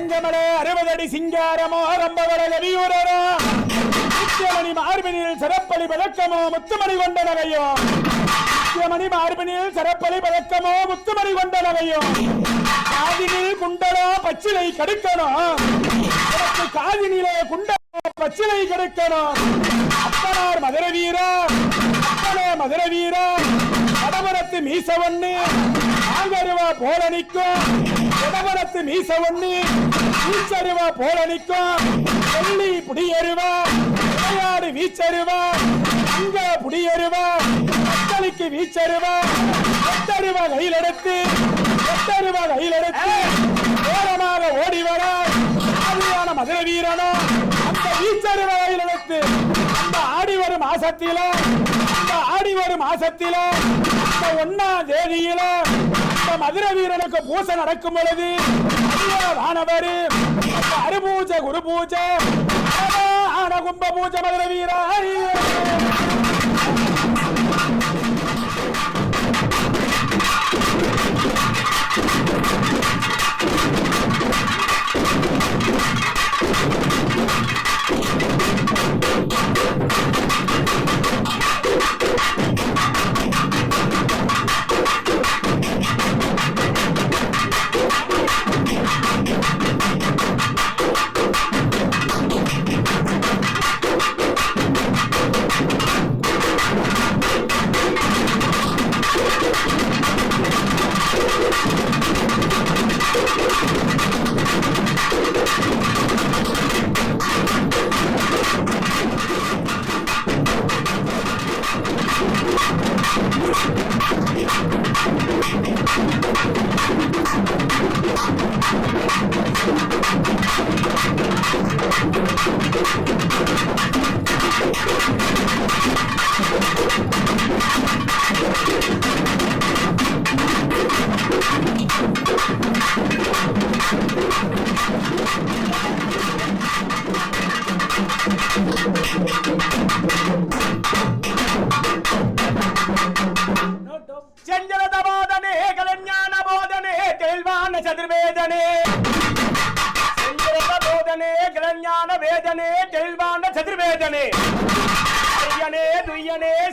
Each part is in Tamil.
செங்கமல 60 அடி சிங்காரமோ ரம்பவள கவியூரரோ முத்தியமணி மார்பினில் சிறப்பலி பதக்கமோ முத்துமணி கொண்ட நகையோ முத்தியமணி மார்பினில் சிறப்பலி பதக்கமோ முத்துமணி கொண்ட நகையோ காதினில் குண்டலோ பச்சிலை கடுக்கணும் காதினிலே குண்டலோ பச்சிலை கடுக்கணும் அப்பனார் மதுர வீரா அப்பனே மதுர வீரா கடமரத்து மீச ஒண்ணு ஆங்கருவா போல நிற்கும் கடமரத்து மீச ஒண்ணு வீச்சருவா போல நிற்கும் வெள்ளி புடியருவா விளையாடு வீச்சருவா அங்க புடியருவா மக்களுக்கு வீச்சருவா எட்டருவா கையில் எடுத்து ஓரமாக ஓடிவர ஆதியான மதுர வீரனோ அந்த வீச்சருவா கையில் எடுத்து அந்த ஆடி வரும் மாசத்தில அந்த 1ஆம் தேதியில அந்த மதுர வீரனுக்கு பூசை நடக்கும் பொழுது வானவர் அரு பூஜை குரு பூஜை ஆன கும்ப பூஜை மதுர வீர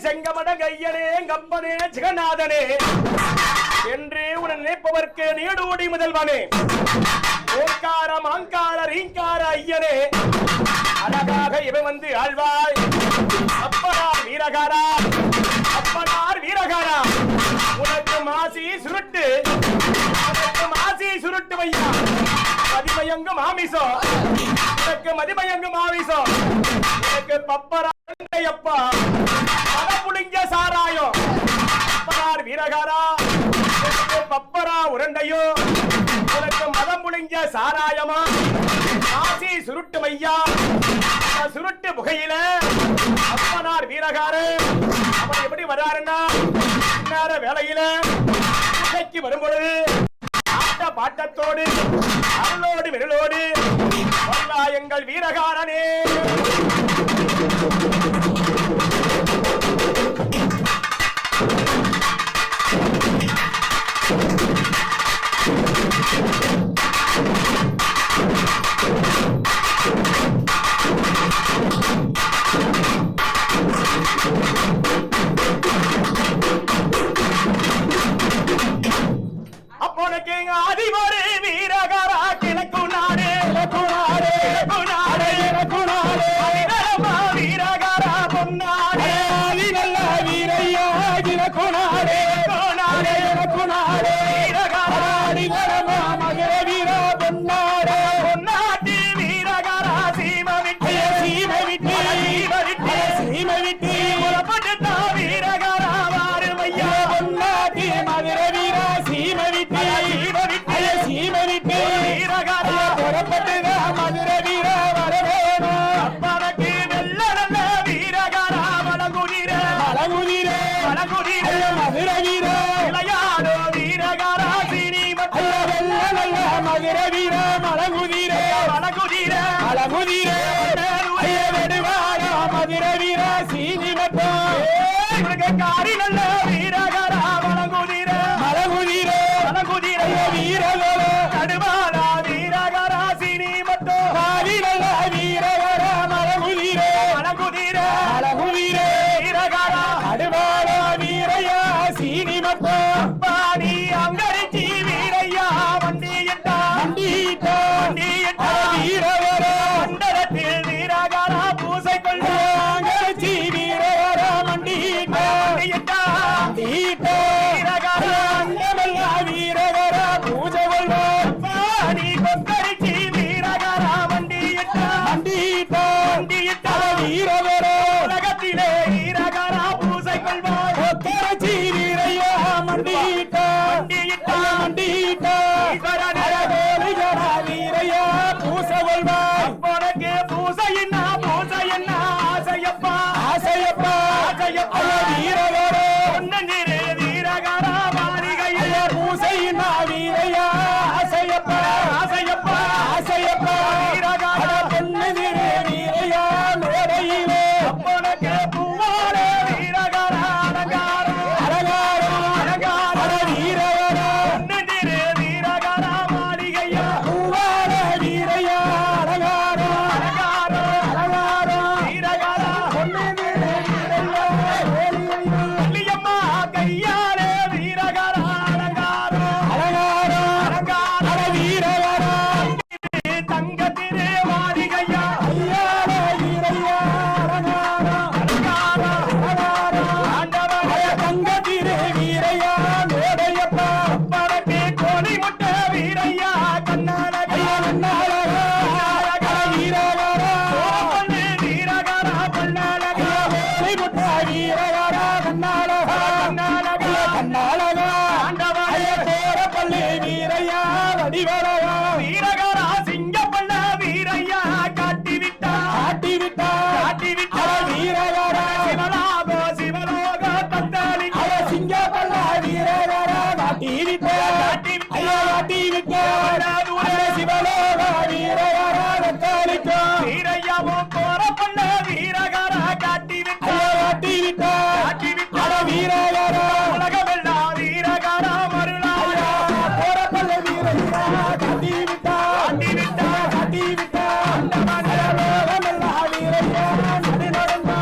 செங்கமட கையனே கம்பனே ஜெகநாதனே என்று உன்னை நினைப்பவர்க்கு நீடூடி முதல்வனே ஓங்கார மாங்கார ரீங்கார ஐயனே அழகாக இவன் வந்து ஆழ்வாய் அப்பனார் வீரகாரா உனக்கு மாசி சுருட்டு வையா மதிமயங்கும் ஆமிசம் உனக்கு மதிமயங்கும் ஆமிசம் உனக்கு பப்பரா அப்பா புளிஞ்ச சாராயம் அப்பனார் வீரகாரா பப்பரா உருண்டையோ உனக்கு மதம் புளிஞ்ச சாராயமா ஆசி சுருட்டு மையா சுருட்டு புகையில அப்பனார் வீரகாரு அவன் எப்படி வர்றாருன்னா நேர வேளையில புகைக்கு வரும்பொழுது ஆட்ட பாட்டத்தோடு அருளோடு விரலோடு எங்கள் வீரகாரனே அப்போனுக்கு ஆதிவரு வீரகாரா கிழக்கு நாடு வீரகாரா பொன்னாடு நல்ல வீரையா கிழக்கு நாடு மகர வீர பொன்னாடு பொன்னாட்டி வீரகாரா சீம விட்டு புறப்பட்டு வீரகாரா வாருமையா பொன்னாட்டி மதுர வீரா சீம விட்டு வீரகாரா புறப்பட்டு மதுர வீரா வரவேணும் அப்பனுக்கு வெள்ள நல்ல வீரகாரா வளங்குதிர மதுர வீரா விளையாடோ வீரகாரா சீனி வெள்ள நல்ல மதுர வீரா வளங்குதிர வெடுவாரா மதுர வீரா சீனி மட்டும் காரி நல்ல வீரகாரா வளங்குதிர வீரகோ கடுவாரா வீரகாரா விட்டார் வீரையா பூச கொள்வார் அப்பனுக்கு பூசையின்னா ஆசையப்பா ஆசையப்பா ஆசையப்பா வீரவரே பொன்னஞ்சிரே வீரகாரா மாளிகையே பூசையின்னா வீரையா ஆசையப்பா ஆசையப்பா ஆசையப்பா வீரகாரா பொன்னதிரே வீரையா மேடையிலே அப்பனுக்கு பூவாரே வீரகாரா அலங்காரம் அலங்காரம் அலங்காரம் வீரவரே பொன்னஞ்சிரே வீரகாரா மாளிகையே பூவார வீரையா அலங்காரம் அலங்காரம் அலங்காரம் வீரகாரா பொன்னதிரே வீரையா மேடையிலே வள்ளியம்மா கையாலே வீரகாரா அலங்காரம் அலங்காரம் அலங்காரம் வீரவரே தங்கத்திரே மாளிகையா ஐயாரே வீரையா அலங்காரம் அலங்காரம் அலங்காரம் ஆண்டவனே தங்கத்திரே வீரையா மேடையப்பா அப்பனுக்கு கோழி முட்டை வீரையா கண்ணாலகா வீரவரே பொண்ணு வீரகாரா பொன்னாலகா வீரவரே கண்ணாலகா கண்ணாலகா கண்ணாலகா ஆண்டவனே கோரப்பள்ளி வீரையா வடிவரவா வீரகாரா சிங்கப்பள்ள வீரையா காட்டிவிட்டா காட்டிவிட்டா காட்டிவிட்டா வீரவரே சிவலாகோ சிவலோக தத்தாளி சிங்கப்பள்ள வீரவரே காட்டிவிட்டா ஐயா காட்டிவிட்டா சிவலோக வீரவரே தத்தாளிக்கா வீரையாவோ கோரப்பள்ள வீரகாரா காட்டிவிட்டா ஐயா காட்டிவிட்டா காட்டிவிட்டா வீரவரே உலகமெல்லாம் வீரகாரா மருளாயா கோரப்பள்ளி வீரையா காட்டிவிட்டா காட்டிவிட்டா காட்டிவிட்டா லோகமெல்லாம் வீரையா நடி நடந்தா